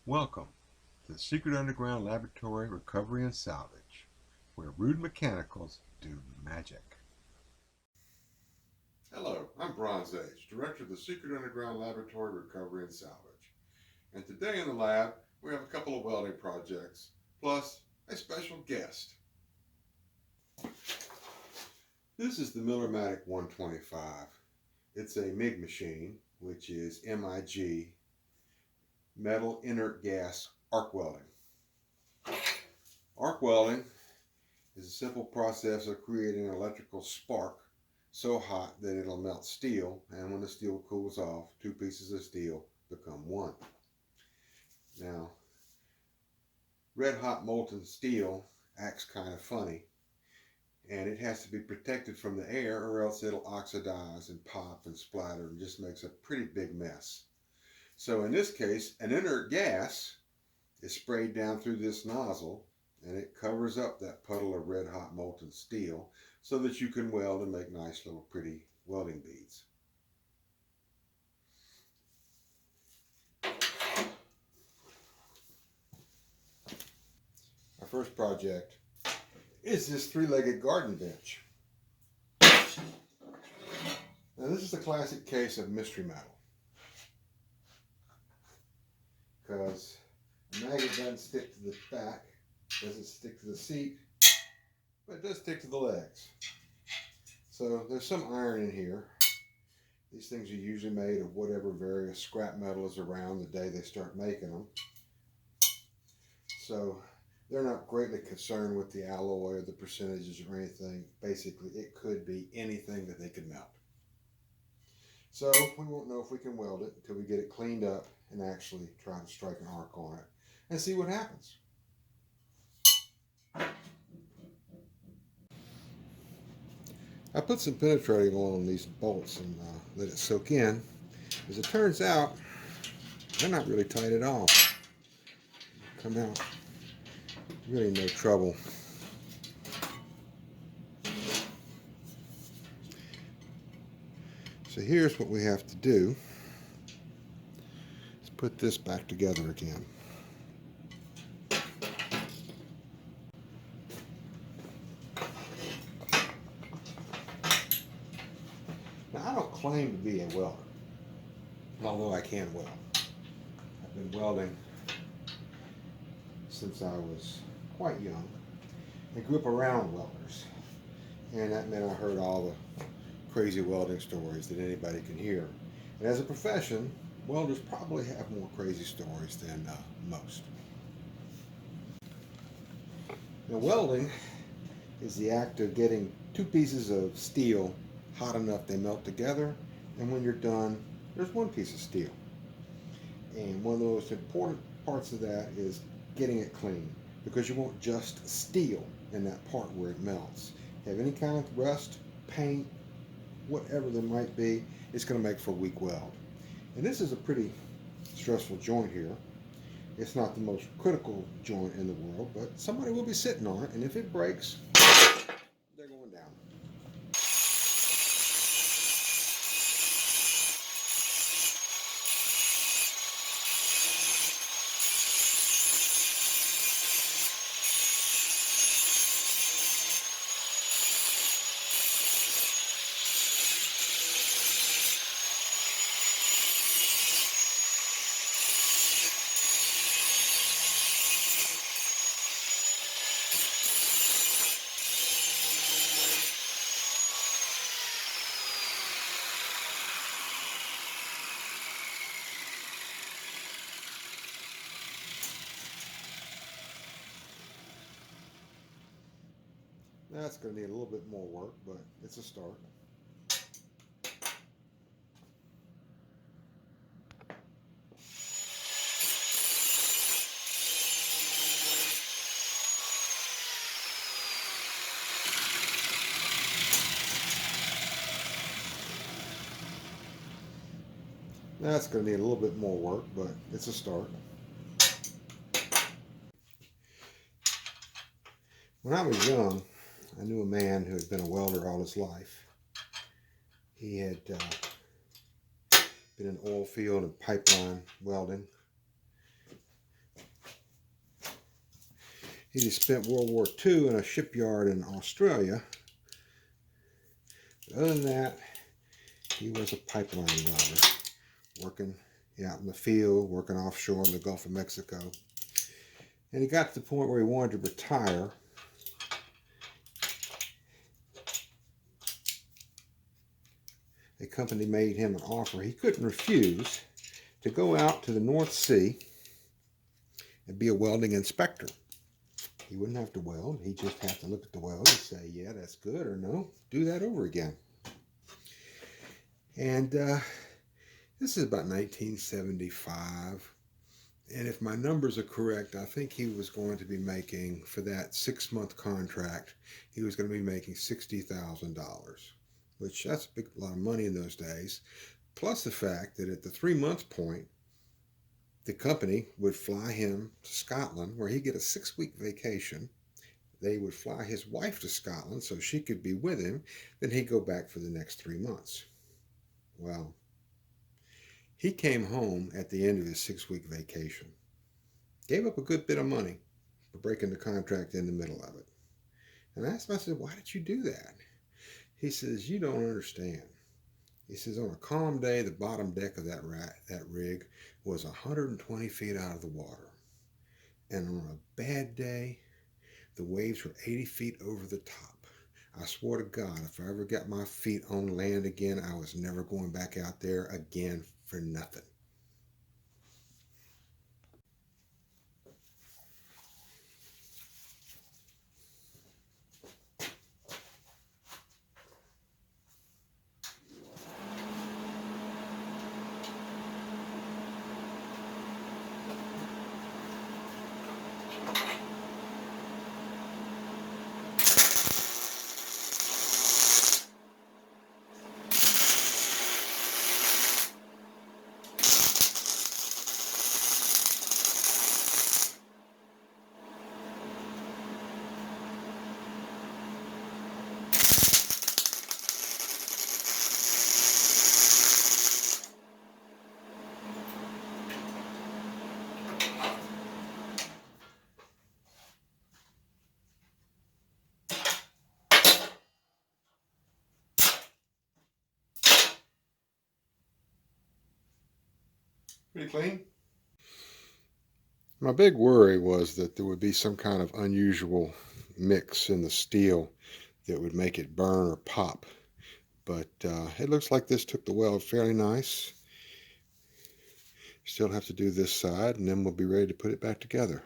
Welcome to the Secret Underground Laboratory Recovery and Salvage, where rude mechanicals do magic. Hello, I'm Bronze Age, Director of the Secret Underground Laboratory Recovery and Salvage. And today in the lab, we have a couple of welding projects, plus a special guest. This is the Miller-Matic 125. It's a MIG machine, which is MIG, metal inert gas arc welding. Arc welding is a simple process of creating an electrical spark so hot that it'll melt steel, and when the steel cools off, two pieces of steel become one. Now, red hot molten steel acts kind of funny, and it has to be protected from the air or else it'll oxidize and pop and splatter and just makes a pretty big mess. So in this case, an inert gas is sprayed down through this nozzle, and it covers up that puddle of red hot molten steel so that you can weld and make nice little pretty welding beads. Our first project is this three-legged garden bench. Now this is a classic case of mystery metal, because the maggot doesn't stick to the back, doesn't stick to the seat, but it does stick to the legs. So there's some iron in here. These things are usually made of whatever various scrap metal is around the day they start making them. So they're not greatly concerned with the alloy or the percentages or anything. Basically, it could be anything that they could melt. So we won't know if we can weld it until we get it cleaned up and actually try to strike an arc on it and see what happens. I put some penetrating oil on these bolts and let it soak in. As it turns out, they're not really tight at all. Come out really no trouble. So here's what we have to do. Let's put this back together again. Now, I don't claim to be a welder, although I can weld. I've been welding since I was quite young. I grew up around welders, and that meant I heard all the crazy welding stories that anybody can hear. And as a profession, welders probably have more crazy stories than most. Now, welding is the act of getting two pieces of steel hot enough they melt together, and when you're done, there's one piece of steel. And one of the most important parts of that is getting it clean, because you want just steel in that part where it melts. Have any kind of rust, paint, whatever there might be, it's going to make for a weak weld. And this is a pretty stressful joint here. It's not the most critical joint in the world, but somebody will be sitting on it, and if it breaks, they're going down. That's going to need a little bit more work, but it's a start. That's going to need a little bit more work, but it's a start. When I was young, I knew a man who had been a welder all his life. He had been in oil field and pipeline welding. He just spent World War II in a shipyard in Australia. But other than that, he was a pipeline welder, working out in the field, working offshore in the Gulf of Mexico. And he got to the point where he wanted to retire. The company made him an offer he couldn't refuse to go out to the North Sea and be a welding inspector. He wouldn't have to weld. He'd just have to look at the weld and say, yeah, that's good, or no, do that over again. And this is about 1975. And if my numbers are correct, I think he was going to be making, for that 6-month contract, he was going to be making $60,000, which that's a lot of money in those days. Plus the fact that at the 3-month point, the company would fly him to Scotland, where he'd get a 6-week vacation. They would fly his wife to Scotland so she could be with him. Then he'd go back for the next 3 months. Well, he came home at the end of his 6-week vacation. Gave up a good bit of money for breaking the contract in the middle of it. And I asked him, I said, why did you do that? He says, you don't understand. He says, on a calm day, the bottom deck of that rig was 120 feet out of the water. And on a bad day, the waves were 80 feet over the top. I swore to God, if I ever got my feet on land again, I was never going back out there again for nothing. Pretty clean. My big worry was that there would be some kind of unusual mix in the steel that would make it burn or pop. But it looks like this took the weld fairly nice. Still have to do this side, and then we'll be ready to put it back together.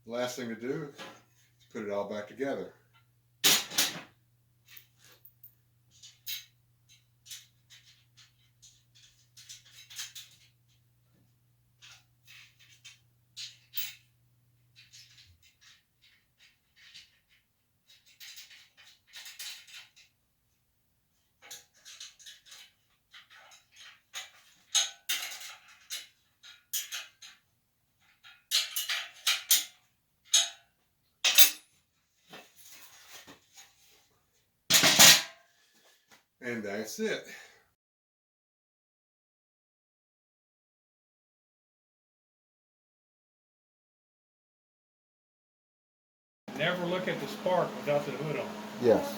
The last thing to do is put it all back together. And that's it. Never look at the spark without the hood on. Yes.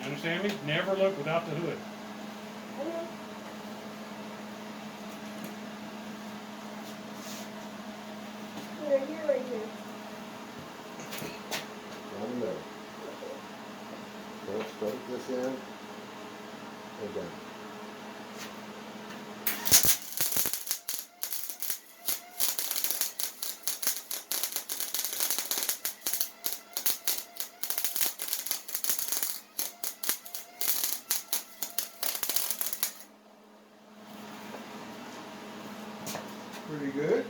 You understand me? Never look without the hood. Right here, right here. Down the middle. Don't straight this in and down. Pretty good.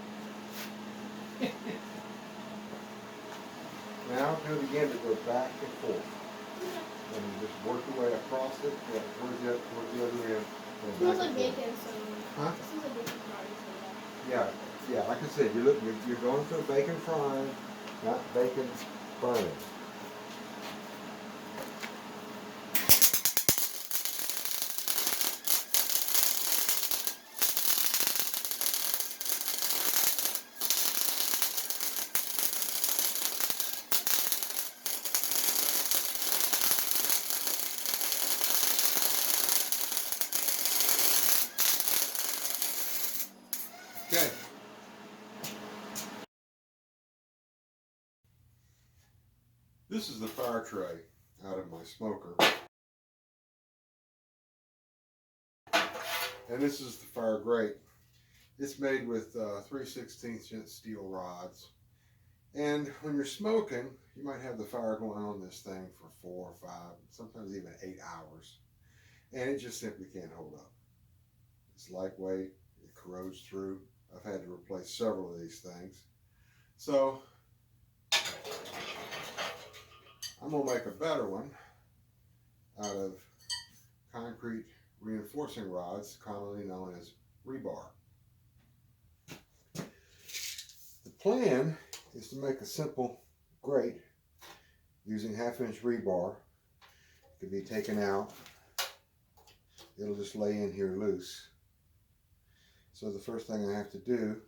do it again to go back and forth. And you just work your way across it, yeah, towards the other end. It smells like bacon, so. Huh? It smells like bacon fries. Yeah, like I said, you're going through bacon frying, not bacon burning. Okay. This is the fire tray out of my smoker. And this is the fire grate. It's made with 3/16 inch steel rods. And when you're smoking, you might have the fire going on this thing for 4 or 5, sometimes even 8 hours. And it just simply can't hold up. It's lightweight, it corrodes through. I've had to replace several of these things. So I'm gonna make a better one out of concrete reinforcing rods, commonly known as rebar. The plan is to make a simple grate using 1/2 inch rebar. It can be taken out. It'll just lay in here loose. So the first thing I have to do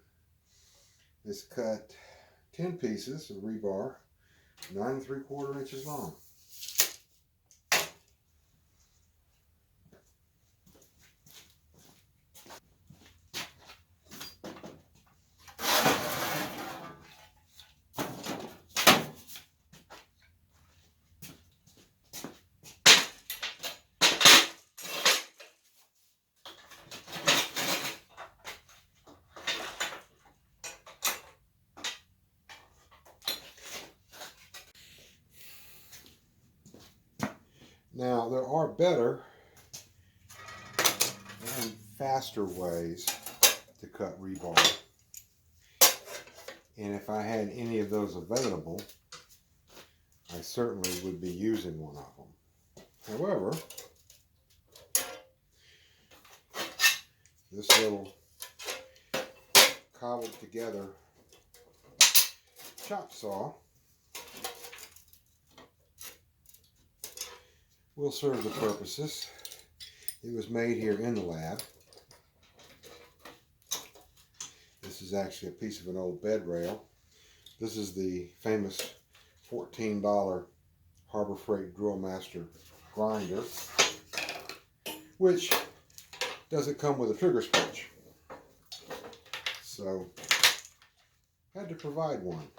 is cut 10 pieces of rebar, 9 3/4 inches long. Now, there are better and faster ways to cut rebar. And if I had any of those available, I certainly would be using one of them. However, this little cobbled together chop saw will serve the purposes. It was made here in the lab. This is actually a piece of an old bed rail. This is the famous $14 Harbor Freight Drill Master grinder, which doesn't come with a trigger switch. So, had to provide one.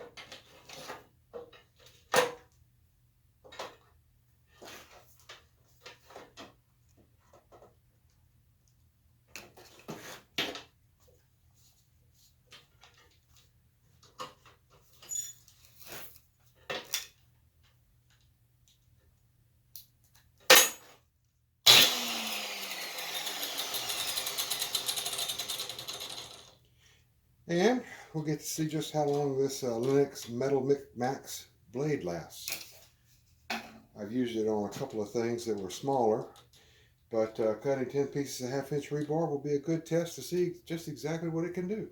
And we'll get to see just how long this Linux Metal Max blade lasts. I've used it on a couple of things that were smaller, but cutting 10 pieces of 1/2 inch rebar will be a good test to see just exactly what it can do.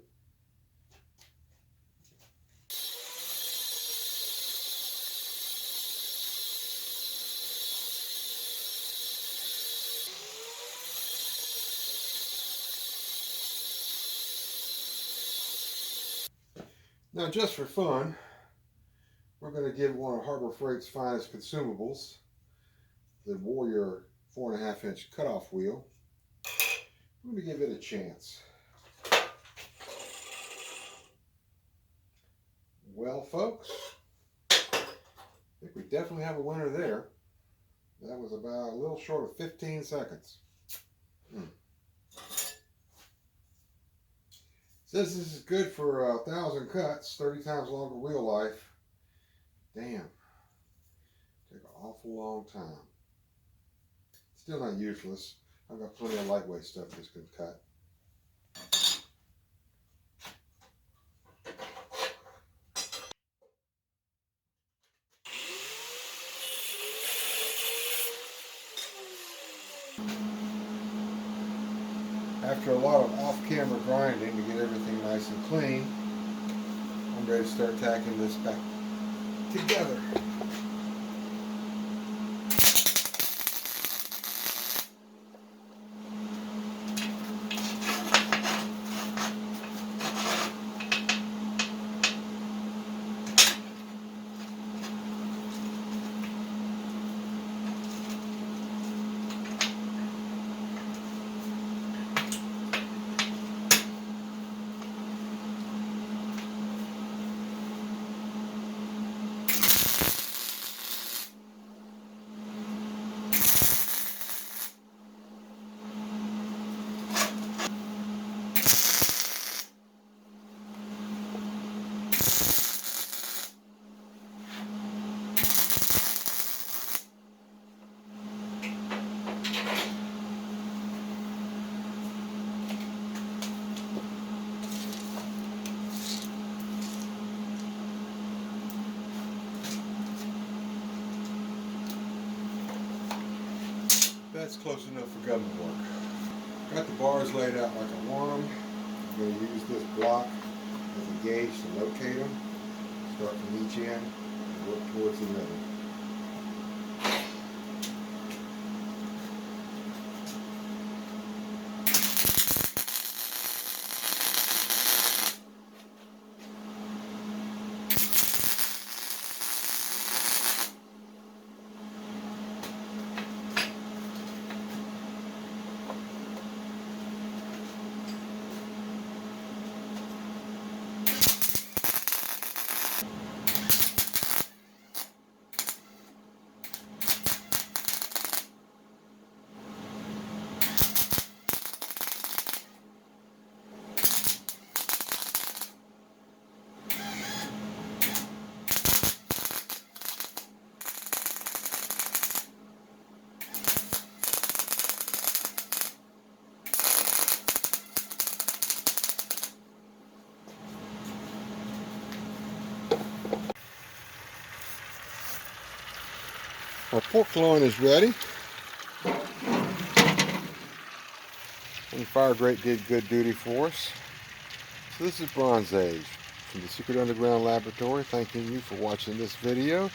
Now, just for fun, we're going to give one of Harbor Freight's finest consumables, the Warrior 4.5 inch cutoff wheel. I'm going to give it a chance. Well, folks, I think we definitely have a winner there. That was about a little short of 15 seconds. Says this is good for 1,000 cuts, 30 times longer wheel life. Damn. Take an awful long time. Still not useless. I've got plenty of lightweight stuff this can cut. After a lot of off-camera grinding to get everything nice and clean, I'm ready to start tacking this back together. That's close enough for government work. Got the bars laid out like I want them. I'm going to use this block as a gauge to locate them. Start from each end and work towards the middle. Our pork loin is ready. And the fire grate did good duty for us. So this is Bronze Age from the Secret Underground Laboratory, thanking you for watching this video.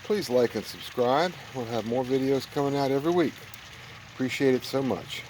Please like and subscribe. We'll have more videos coming out every week. Appreciate it so much.